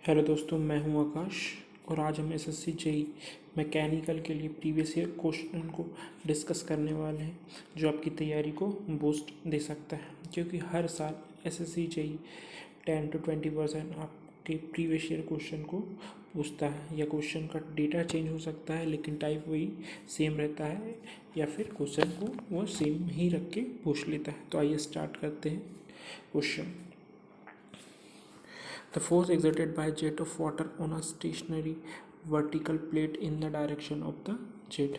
Hello दोस्तों, मैं हूं आकाश और आज हम एसएससी जेई मैकेनिकल के लिए प्रीवियस ईयर क्वेश्चन को डिस्कस करने वाले हैं जो आपकी तैयारी को बूस्ट दे सकता है, क्योंकि हर साल एसएससी जेई 10 to 20% आपके प्रीवियस ईयर क्वेश्चन को पूछता है। या क्वेश्चन का डेटा चेंज हो सकता है लेकिन टाइप वही सेम रहता है, या फिर क्वेश्चन को वो सेम ही रख के पूछ लेता है। तो आइए स्टार्ट करते हैं question. The force exerted by a jet of water on a stationary vertical plate in the direction of the jet।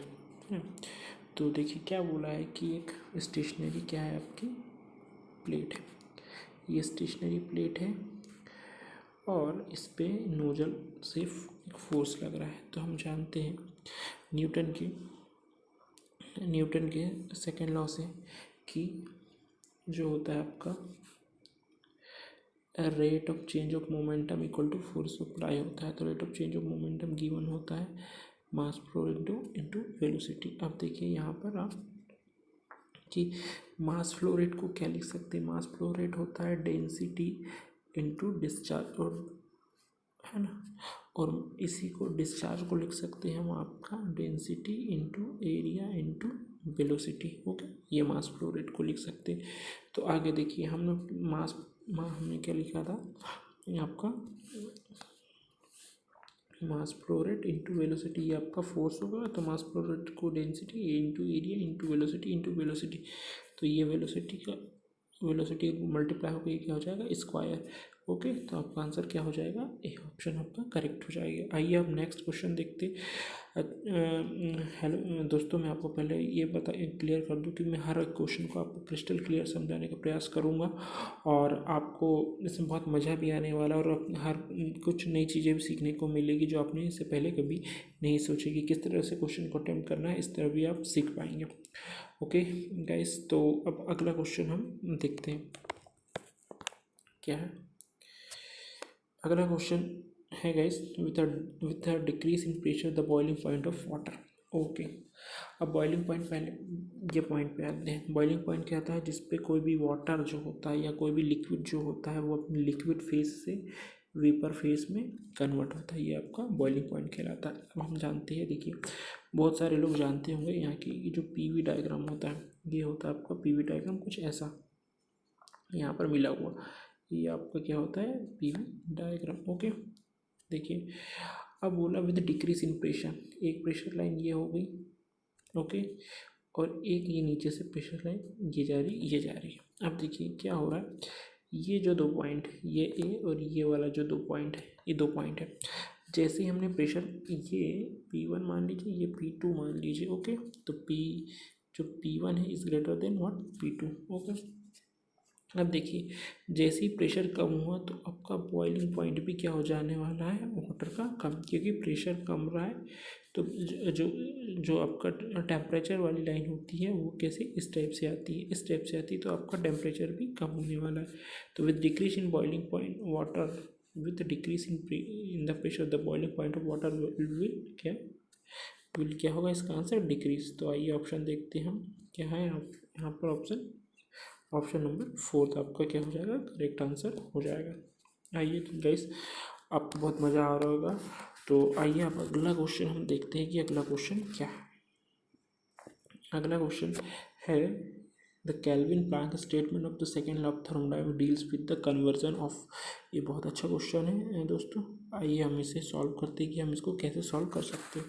तो देखिए क्या बोला है कि एक स्टेशनरी क्या है, आपकी प्लेट है। ये स्टेशनरी प्लेट है और इस पे नोजल से फोर्स लग रहा है। तो हम जानते हैं न्यूटन के सेकेंड लॉ से कि जो होता है आपका rate of change of momentum equal to force apply होता है। तो rate of change of momentum given होता है मास फ्लो इंटू वेलोसिटी। अब देखिए यहाँ पर आप कि मास फ्लो रेट को क्या लिख सकते हैं। मास फ्लो रेट होता है डेंसिटी इंटू डिस्चार्ज, और है ना, और इसी को डिस्चार्ज को लिख सकते हैं हम आपका density into area into velocity. Okay, ये मास फ्लो रेट को लिख सकते हैं। तो आगे देखिए हमने क्या लिखा था, आपका mass flow rate into velocity, ये आपका फोर्स होगा। तो मास फ्लो रेट को density into area into velocity, तो ये वेलोसिटी मल्टीप्लाई होकर क्या हो जाएगा, स्क्वायर। ओके, तो आपका आंसर क्या हो जाएगा, ए ऑप्शन आपका करेक्ट हो जाएगा। आइए अब नेक्स्ट क्वेश्चन देखते। हेलो दोस्तों, मैं आपको पहले ये क्लियर कर दूं कि मैं हर एक क्वेश्चन को आपको क्रिस्टल क्लियर समझाने का प्रयास करूंगा और आपको इसमें बहुत मज़ा भी आने वाला है और हर कुछ नई चीज़ें भी सीखने को मिलेगी जो आपने इससे पहले कभी नहीं सोची कि किस तरह से क्वेश्चन को अटेम्प्ट करना है। इस तरह भी आप सीख पाएंगे। ओके गाइस, तो अब अगला क्वेश्चन हम देखते हैं क्या है। अगला क्वेश्चन है guys, with a decrease in pressure the boiling point of water. Okay, अब बॉइलिंग पॉइंट, पहले ये पॉइंट पे आते हैं। बॉइलिंग पॉइंट क्या होता है, जिसपे कोई भी वाटर जो होता है या कोई भी लिक्विड जो होता है वो अपने लिक्विड फेज से वेपर फेज में कन्वर्ट होता है। ये आपका बॉइलिंग पॉइंट कहलाता है। अब हम जानते हैं, देखिए बहुत सारे लोग जानते होंगे यहाँ की जो पीवी डायग्राम होता है, ये होता है आपका पीवी डायग्राम कुछ ऐसा यहाँ पर मिला हुआ। ये आपका क्या होता है, पीवी डायग्राम। ओके, देखिए अब बोला विद डिक्रीज इन प्रेशर, एक प्रेशर लाइन ये हो गई। ओके, और एक ये नीचे से प्रेशर लाइन ये जा रही है। अब देखिए क्या हो रहा है, ये जो दो पॉइंट, ये ए और ये वाला जो दो पॉइंट है, ये दो पॉइंट है। जैसे ही हमने प्रेशर ये P1 मान लीजिए, ये P2 मान लीजिए। ओके, तो जो P1 है is greater than what, P2। Okay, अब देखिए जैसे ही प्रेशर कम हुआ तो आपका बॉइलिंग पॉइंट भी क्या हो जाने वाला है, वाटर का कम, क्योंकि प्रेशर कम रहा है। तो जो आपका टेम्परेचर वाली लाइन होती है वो कैसे, इस टाइप से आती है, इस टाइप से आती है। तो आपका टेम्परेचर भी कम होने वाला है। तो with decrease in boiling point water, with decrease in the pressure the boiling point of water will क्या होगा, इसका आंसर डिक्रीज। तो आइए ऑप्शन देखते हैं हम क्या है यहाँ पर। ऑप्शन नंबर 4 आपका क्या हो जाएगा, करेक्ट आंसर हो जाएगा। आइए गाइस, आपको बहुत मज़ा आ रहा होगा। तो आइए अब अगला क्वेश्चन हम देखते हैं कि अगला क्वेश्चन क्या है। अगला क्वेश्चन है the Kelvin Planck statement of the second law of thermodynamics deals with the conversion of. ये बहुत अच्छा क्वेश्चन है दोस्तों। आइए हम इसे सॉल्व करते हैं कि हम इसको कैसे सॉल्व कर सकते हैं।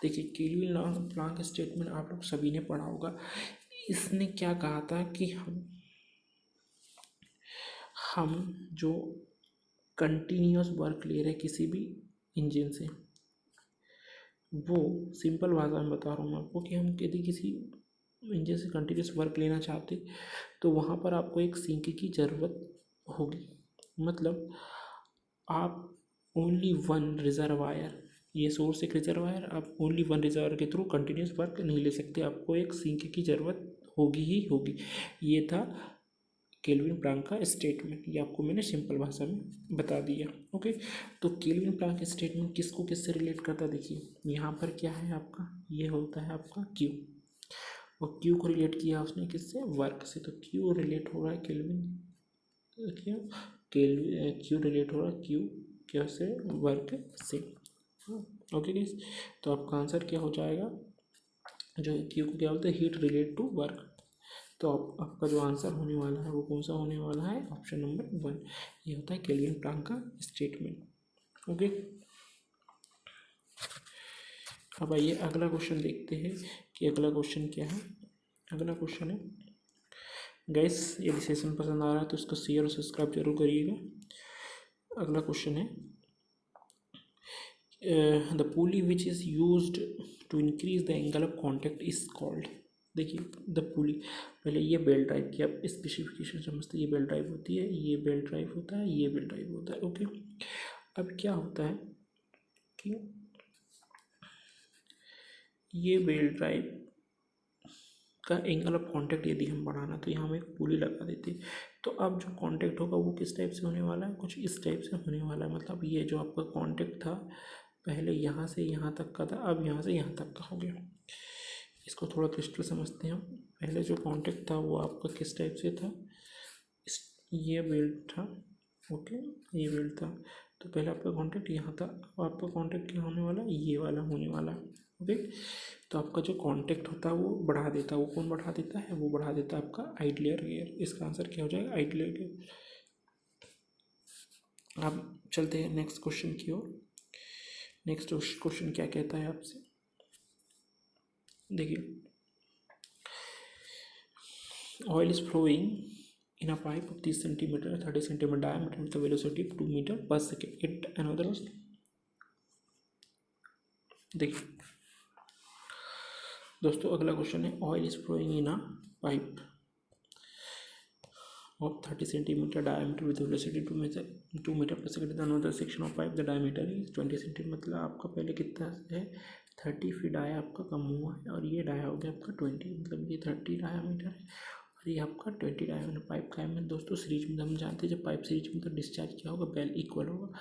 देखिए केल्विन प्लैंक स्टेटमेंट आप लोग सभी ने पढ़ा होगा। इसने क्या कहा था कि हम जो कंटिन्यूस वर्क ले रहे किसी भी इंजन से, वो सिंपल भाषा में बता रहा हूँ मैं आपको कि हम यदि किसी इंजन से कंटिन्यूस वर्क लेना चाहते तो वहाँ पर आपको एक सिंक की ज़रूरत होगी। मतलब आप ओनली वन रिजर्वायर, ये सोर्स एक रिजर्वायर, आप ओनली वन रिजर्वायर के थ्रू कंटिन्यूस वर्क नहीं ले सकते, आपको एक सिंक की ज़रूरत होगी ही होगी। ये था केल्विन प्लैंक का स्टेटमेंट। ये आपको मैंने सिंपल भाषा में बता दिया। ओके, तो केल्विन प्लैंक स्टेटमेंट किसको किससे रिलेट करता है, देखिए यहाँ पर क्या है आपका, ये होता है आपका क्यू, और क्यू को रिलेट किया उसने किससे, वर्क से। तो क्यू रिलेट हो रहा है क्यू रिलेट हो रहा है कैसे वर्क से। ओके गाइस, तो आपका आंसर क्या हो जाएगा, जो क्यू को क्या बोलते हैं, हीट रिलेट टू वर्क। तो आपका जो आंसर होने वाला है वो कौन सा होने वाला है, ऑप्शन नंबर 1, ये होता है केल्विन प्लैंक का स्टेटमेंट। ओके, अब आइए अगला क्वेश्चन देखते हैं कि अगला क्वेश्चन क्या है। अगला क्वेश्चन है गाइस, यदि सेशन पसंद आ रहा है तो इसको शेयर और सब्सक्राइब जरूर करिएगा। अगला क्वेश्चन है the pulley which is used to increase the angle of contact is called. देखिए द पुली, पहले ये बेल्ट ड्राइव की आप स्पेसिफिकेशन समझते हैं, ये बेल्ट ड्राइव होती है, ये बेल्ट ड्राइव होता है, ये बेल्ट ड्राइव होता है। ओके, अब क्या होता है कि ये बेल्ट ड्राइव का एंगल ऑफ कांटेक्ट यदि हम बढ़ाना तो यहाँ हम एक पुली लगा देते, तो अब जो कांटेक्ट होगा वो किस टाइप से होने वाला है, कुछ इस टाइप से होने वाला है। मतलब ये जो आपका कांटेक्ट था पहले यहाँ से यहाँ तक का था, अब यहाँ से यहाँ तक का हो गया। इसको थोड़ा क्रिस्टल समझते हैं हम। पहले जो कांटेक्ट था वो आपका किस टाइप से था, ये बेल्ट था। ओके, ये बेल्ट था, तो पहले आपका कांटेक्ट यहाँ था, अब आपका कांटेक्ट क्या होने वाला है, ये वाला होने वाला है। ओके, तो आपका जो कांटेक्ट होता है वो बढ़ा देता है, वो कौन बढ़ा देता है, वो बढ़ा देता है आपका आइडियल गियर। इसका आंसर क्या हो जाएगा, आइडियल गियर। अब चलते हैं नेक्स्ट क्वेश्चन की ओर। नेक्स्ट क्वेश्चन क्या कहता है आपसे, देखिए oil is flowing in a pipe of 30 centimeter 30 centimeter diameter with a velocity of 2 meter per second at another। देखिए दोस्तों अगला क्वेश्चन है oil is flowing in a pipe of 30 centimeter diameter with velocity 2 meter per second in another section of pipe, the diameter is 20 centimeter। मतलब आपका पहले कितना है 30, फिर डाया आपका कम हुआ है और ये डाया हो गया आपका 20, मतलब ये 30 डायामीटर है और ये आपका 20 डायमीटर। पाइप का में दोस्तों सीरीज में हम जानते हैं जब पाइप सीरीज में तो डिस्चार्ज क्या होगा, बेल इक्वल होगा।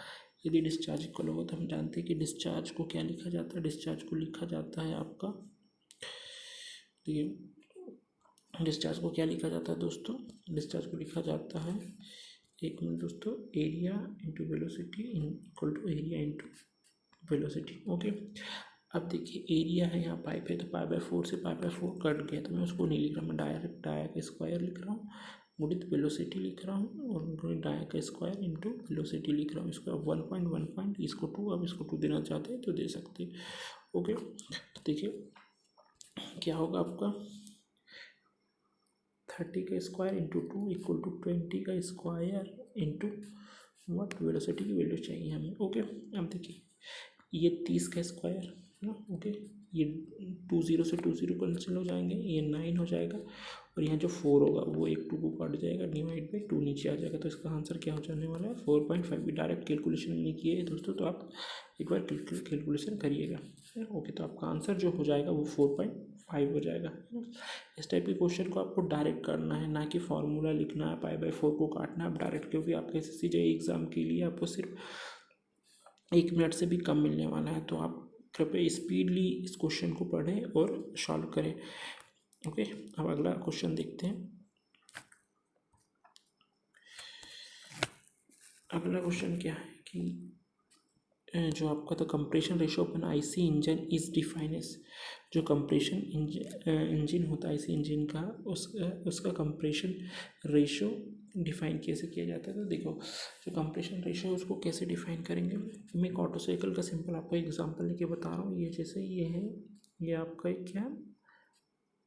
यदि डिस्चार्ज इक्वल होगा तो हम जानते हैं कि डिस्चार्ज को क्या लिखा जाता है, डिस्चार्ज को लिखा जाता है आपका, देखिए डिस्चार्ज को क्या लिखा जाता है दोस्तों, डिस्चार्ज को लिखा जाता है, एक मिनट दोस्तों, area into velocity equal to area into velocity. Okay, अब देखिए एरिया है, यहाँ पाइप है तो पाई बाय 4 से पाई बाय 4 कट गया, तो मैं उसको नहीं लिख रहा, मैं डायरेक्ट डाया का स्क्वायर लिख रहा हूँ, गुणित वेलोसिटी लिख रहा हूँ और गुणित डाया का स्क्वायर इंटू वेलोसिटी लिख रहा हूँ। इसको 1.1 इसको 2, अब इसको 2 देना चाहते हैं तो दे सकते हैं। ओके, तो देखिए क्या होगा आपका 30 का स्क्वायर इंटू 2 इक्वल टू 20 का स्क्वायर इंटू वट, वेलोसिटी की वैल्यू चाहिए हमें। ओके, अब देखिए ये 30 का स्क्वायर है ना। ओके, ये 20 से 20 कैंसिल हो जाएंगे, ये 9 हो जाएगा और यहाँ जो 4 होगा वो एक 2 को काट जाएगा, डिवाइड बाई 2 नीचे आ जाएगा। तो इसका आंसर क्या हो जाने वाला है 4.5। डायरेक्ट कैलकुलेशन नहीं किए है दोस्तों, तो आप एक बार कैलकुलेशन करिएगा। ओके, तो आपका आंसर जो हो जाएगा वो 4.5 हो जाएगा। इस टाइप के क्वेश्चन को आपको डायरेक्ट करना है, ना कि फॉर्मूला लिखना है, पाई बाय 4 को काटना है। आप डायरेक्ट, क्योंकि आपके SSC JEE एग्ज़ाम के लिए आपको सिर्फ 1 मिनट से भी कम मिलने वाला है, तो आप कृपया स्पीडली इस क्वेश्चन को पढ़ें और सॉल्व करें। ओके, अब अगला क्वेश्चन देखते हैं। अगला क्वेश्चन क्या है कि जो आपका तो compression ratio of an IC engine is define as, जो कंप्रेशन इंजन होता है आईसी इंजन का, उसका कंप्रेशन रेशो डिफाइन कैसे किया जाता है। तो देखो जो कंप्रेशन रेशो है उसको कैसे डिफाइन करेंगे, मैं एक ऑटो साइकिल का सिंपल आपको एग्जांपल लेके बता रहा हूँ। ये जैसे ये है, ये आपका एक क्या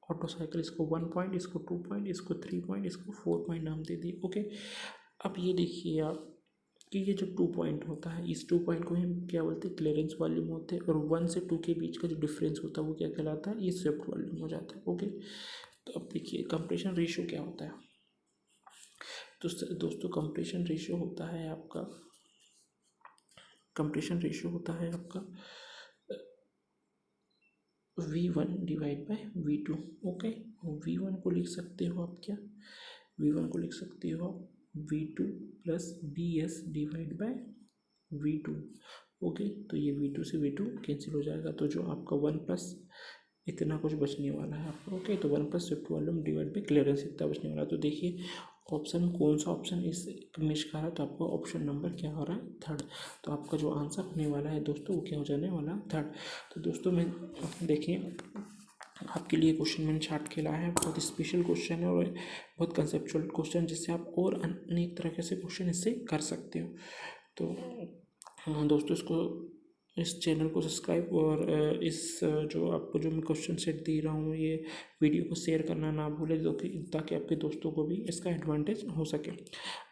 ऑटो साइकिल, इसको 1 पॉइंट, इसको 2 पॉइंट, इसको 3 पॉइंट, इसको 4 पॉइंट नाम दे दिए। ओके, अब ये देखिए आप कि ये जो 2 पॉइंट होता है, इस 2 पॉइंट को हम क्या बोलते हैं, क्लियरेंस वॉल्यूम होते हैं, और 1 से 2 के बीच का जो डिफरेंस होता है वो क्या कहलाता है, ये स्वेप्ट वॉल्यूम हो जाता है। ओके, तो अब देखिए कंप्रेशन रेशियो क्या होता है। तो दोस्तों कंप्रेशन रेशियो होता है आपका, कंप्रेशन रेशियो होता है आपका V1 divide by V2। Okay, V1 को लिख सकते हो आप क्या, V1 को लिख सकते हो आप V2 plus BS divide by V2। Okay, तो ये V2 से V2 कैंसिल हो जाएगा, तो जो आपका 1 प्लस इतना कुछ बचने वाला है आपका। ओके, तो 1 plus swept volume divide by clearance इतना बचने वाला है। तो देखिए ऑप्शन में कौन सा ऑप्शन इस में शिकार है, तो आपका ऑप्शन नंबर क्या हो रहा है, थर्ड। तो आपका जो आंसर होने वाला है दोस्तों वो क्या हो जाने वाला, थर्ड। तो दोस्तों मैं देखिए आपके लिए क्वेश्चन मैंने चार्ट के लाया है, बहुत स्पेशल क्वेश्चन है और बहुत कंसेप्चुअल क्वेश्चन, जिससे आप और अनेक तरह से क्वेश्चन इससे कर सकते हो। तो दोस्तों इस चैनल को सब्सक्राइब और इस जो आपको जो मैं क्वेश्चन सेट दे रहा हूँ ये वीडियो को शेयर करना ना भूलें, ताकि आपके दोस्तों को भी इसका एडवांटेज हो सके।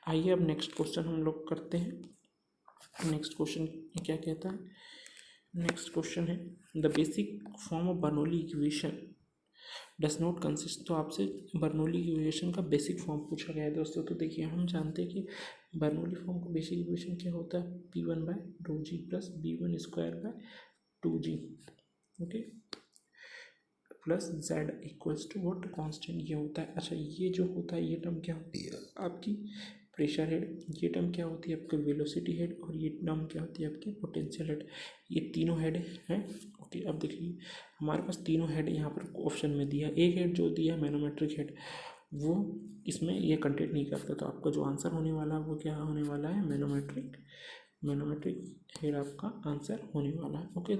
आइए अब नेक्स्ट क्वेश्चन हम लोग करते हैं। नेक्स्ट क्वेश्चन क्या कहता है, नेक्स्ट क्वेश्चन है the basic form of Bernoulli equation does not consist. तो आपसे बर्नौली इक्वेशन का बेसिक फॉर्म पूछा गया है दोस्तों। तो देखिए हम जानते हैं कि बर्नौली फॉर्म का बेसिक इक्वेशन क्या होता है, P1/ρg plus B1² okay plus Z equals to what, constant ये होता है। अच्छा ये जो होता है ये टर्म क्या होती है आपकी प्रेशर हेड, ये टर्म क्या होती है आपकी वेलोसिटी हेड, और ये टर्म क्या होती है आपकी पोटेंशियल हेड। ये तीनों हेड हैं ओके। अब देखिए हमारे पास तीनों हेड यहाँ पर ऑप्शन में दिया, एक हेड जो दिया मैनोमेट्रिक हेड वो इसमें ये कंटेंट नहीं करता, तो आपका जो आंसर होने वाला है वो क्या होने वाला है, मैनोमेट्रिक हेड आपका आंसर होने वाला है ओके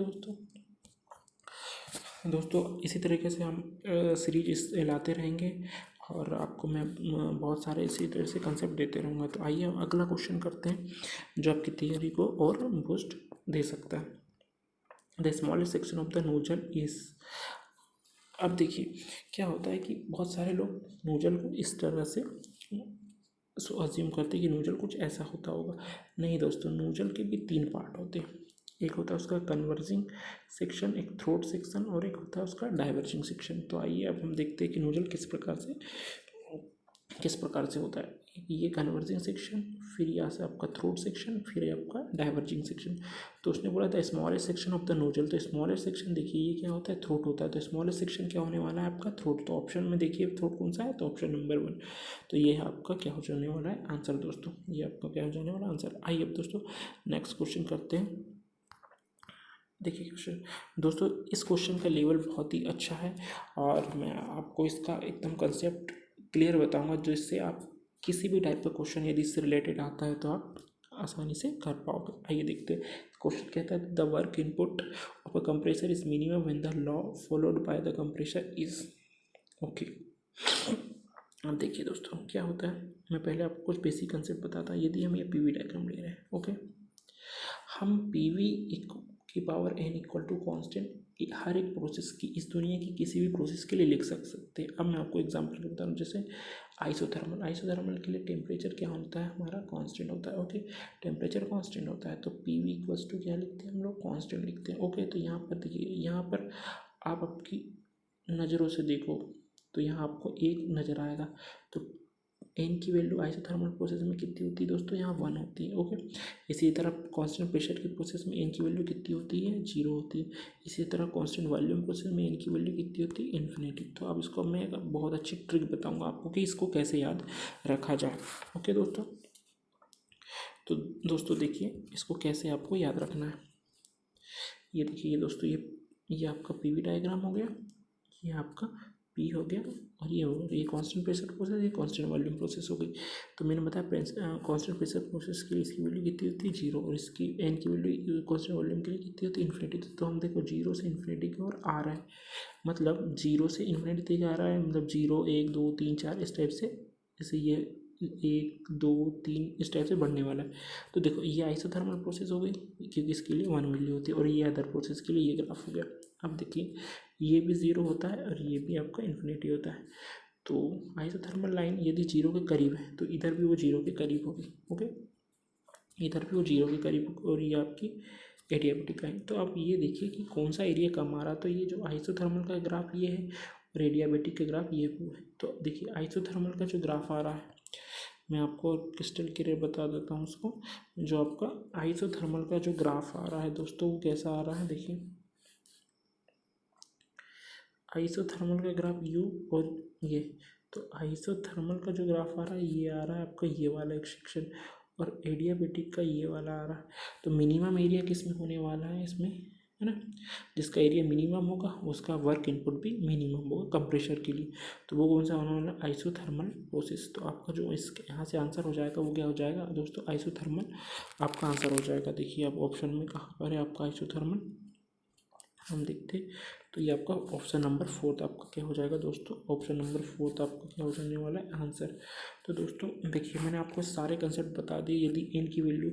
दोस्तों इसी तरीके से हम सीरीज लाते रहेंगे और आपको मैं बहुत सारे इसी तरह से कंसेप्ट देते रहूँगा। तो आइए हम अगला क्वेश्चन करते हैं जो आपकी थियरी को और बूस्ट दे सकता है। The smallest section of the nozzle is. अब देखिए क्या होता है कि बहुत सारे लोग नोजल को इस तरह से अज्यूम करते हैं कि नोजल कुछ ऐसा होता होगा। नहीं दोस्तों, नोजल के भी तीन पार्ट होते हैं, एक होता है उसका कन्वर्जिंग सेक्शन, एक थ्रोट सेक्शन और एक होता है उसका डाइवर्जिंग सेक्शन। तो आइए अब हम देखते हैं कि नोजल किस प्रकार से होता है। ये कन्वर्जिंग सेक्शन, फिर यहाँ से आपका थ्रोट सेक्शन, फिर आपका डाइवर्जिंग सेक्शन। तो उसने बोला था smallest section of the nozzle, तो स्मॉलेस्ट सेक्शन देखिए ये क्या होता है, थ्रोट होता है। तो स्मॉलेस्ट सेक्शन क्या होने वाला है आपका, थ्रोट। तो ऑप्शन में देखिए थ्रोट कौन सा है, तो ऑप्शन नंबर 1। तो ये आपका क्या हो जाने वाला है आंसर दोस्तों, ये आपका क्या हो जाने वाला आंसर। आइए अब दोस्तों नेक्स्ट क्वेश्चन करते हैं। देखिए क्वेश्चन दोस्तों, इस क्वेश्चन का लेवल बहुत ही अच्छा है और मैं आपको इसका एकदम कंसेप्ट क्लियर बताऊंगा, जिससे आप किसी भी टाइप का क्वेश्चन यदि इससे रिलेटेड आता है तो आप आसानी से कर पाओगे। आइए देखते हैं। क्वेश्चन कहता है the work input of a compressor is minimum when the law followed by the compressor is okay. अब देखिए दोस्तों क्या होता है, मैं पहले आपको कुछ बेसिक कंसेप्ट बताता हूँ। यदि हम ये पीवी डायग्राम ले रहे हैं ओके, हम पीवी की power n equal to constant हर एक प्रोसेस की, इस दुनिया की किसी भी प्रोसेस के लिए लिख सकते हैं। अब मैं आपको एग्जांपल बता रहा हूँ, जैसे आइसोथर्मल के लिए टेम्परेचर क्या होता है हमारा, कांस्टेंट होता है ओके। टेम्परेचर कांस्टेंट होता है तो पीवी इक्वल्स टू क्या लिखते हैं हम लोग, कांस्टेंट लिखते हैं ओके। तो यहाँ पर देखिए, यहाँ पर आप आपकी नज़रों से देखो तो यहाँ आपको एक नज़र आएगा। तो एन की वैल्यू आइसोथर्मल प्रोसेस में कितनी होती है दोस्तों, यहाँ 1 होती है ओके। इसी तरह कांस्टेंट प्रेशर की प्रोसेस में एन की वैल्यू कितनी होती है, 0 होती है। इसी तरह कांस्टेंट वॉल्यूम प्रोसेस में एन की वैल्यू कितनी होती है, इन्फिनिटी। तो अब इसको मैं एक बहुत अच्छी ट्रिक बताऊंगा आपको कि इसको कैसे याद रखा जाए ओके दोस्तों। तो दोस्तों देखिए इसको कैसे आपको याद रखना है। ये देखिए दोस्तों, ये आपका पीवी डायग्राम हो गया, ये आपका पी हो गया और ये हो गया। ये कांस्टेंट प्रेशर प्रोसेस, ये कांस्टेंट वॉल्यूम प्रोसेस हो गई। तो मैंने बताया कांस्टेंट प्रेशर प्रोसेस के लिए इसकी वैल्यू कितनी होती है, 0, और इसकी एन की वैल्यू कांस्टेंट वॉल्यूम के लिए कितनी होती है, इन्फिनिटी। तो हम देखो 0 से इन्फिनिटी की ओर आ रहा है, मतलब 0 से इन्फिनिटी तक आ रहा है, मतलब 0 1 2 3 4 इस टाइप से, जैसे ये 1 2 3 इस टाइप से बढ़ने वाला है। तो देखो ये आइसोथर्मल प्रोसेस हो गई क्योंकि इसके लिए 1 वैल्यू होती है, और ये अदर प्रोसेस के लिए ये ग्राफ हो गया। अब देखिए ये भी 0 होता है और ये भी आपका इन्फिनिटी होता है। तो आइसोथर्मल लाइन यदि 0 के करीब है तो इधर भी वो 0 के करीब होगी ओके, इधर भी वो 0 के करीब होगी, और ये आपकी एडियाबेटिक लाइन। तो आप ये देखिए कि कौन सा एरिया कम आ रहा है, तो ये जो आइसोथर्मल का ग्राफ ये है और एडियाबेटिक का ग्राफ ये है। तो देखिए आइसोथर्मल का जो ग्राफ आ रहा है, मैं आपको क्रिस्टल क्लियर बता देता हूँ उसको। जो आपका आइसोथर्मल का जो ग्राफ आ रहा है दोस्तों वो कैसा आ रहा है, देखिए आइसोथर्मल का ग्राफ यू और ये, तो आइसोथर्मल का जो ग्राफ आ रहा है ये आ रहा है आपका ये वाला एक सेक्शन, और एडियाबेटिक का ये वाला आ रहा है। तो मिनिमम एरिया किस में होने वाला है, इसमें है ना। जिसका एरिया मिनिमम होगा उसका वर्क इनपुट भी मिनिमम होगा कंप्रेशर के लिए। तो वो कौन सा होने वाला, आइसोथर्मल प्रोसेस। तो आपका जो इसके यहाँ से आंसर हो जाएगा वो क्या हो जाएगा दोस्तों, आइसोथर्मल आपका आंसर हो जाएगा। देखिए आप ऑप्शन में कहाँ पर है आपका आइसोथर्मल, हम देखते तो ये आपका ऑप्शन नंबर 4 आपका क्या हो जाएगा दोस्तों, ऑप्शन नंबर 4 आपका क्या हो जाने वाला है आंसर। तो दोस्तों देखिए मैंने आपको सारे कंसेप्ट बता दिए। यदि एन की वैल्यू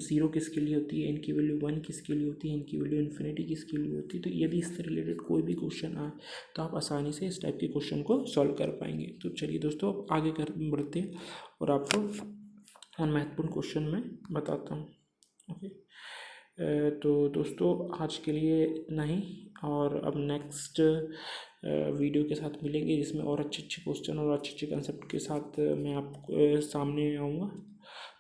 0 किसके लिए होती है, एन की वैल्यू 1 किसके लिए होती है, एन की वैल्यू इन्फिनिटी किसके लिए होती है, तो यदि इससे रिलेटेड कोई भी क्वेश्चन आए तो आप आसानी से इस टाइप के क्वेश्चन को सॉल्व कर पाएंगे। तो चलिए दोस्तों अब आगे कर बढ़ते हैं और आपको उन महत्वपूर्ण क्वेश्चन में बताता हूँ। ओके, तो दोस्तों आज के लिए इतना ही, और अब नेक्स्ट वीडियो के साथ मिलेंगे जिसमें और अच्छे अच्छे क्वेश्चन और अच्छे अच्छे कंसेप्ट के साथ मैं आपको सामने आऊँगा।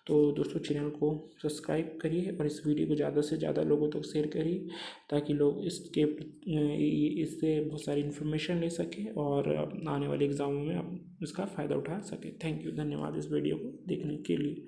तो दोस्तों चैनल को सब्सक्राइब करिए और इस वीडियो को ज़्यादा से ज़्यादा लोगों तक शेयर करिए ताकि लोग इससे बहुत सारी इन्फॉर्मेशन ले सकें और आने वाले एग्ज़ामों में आप इसका फ़ायदा उठा सकें। थैंक यू, धन्यवाद इस वीडियो को देखने के लिए।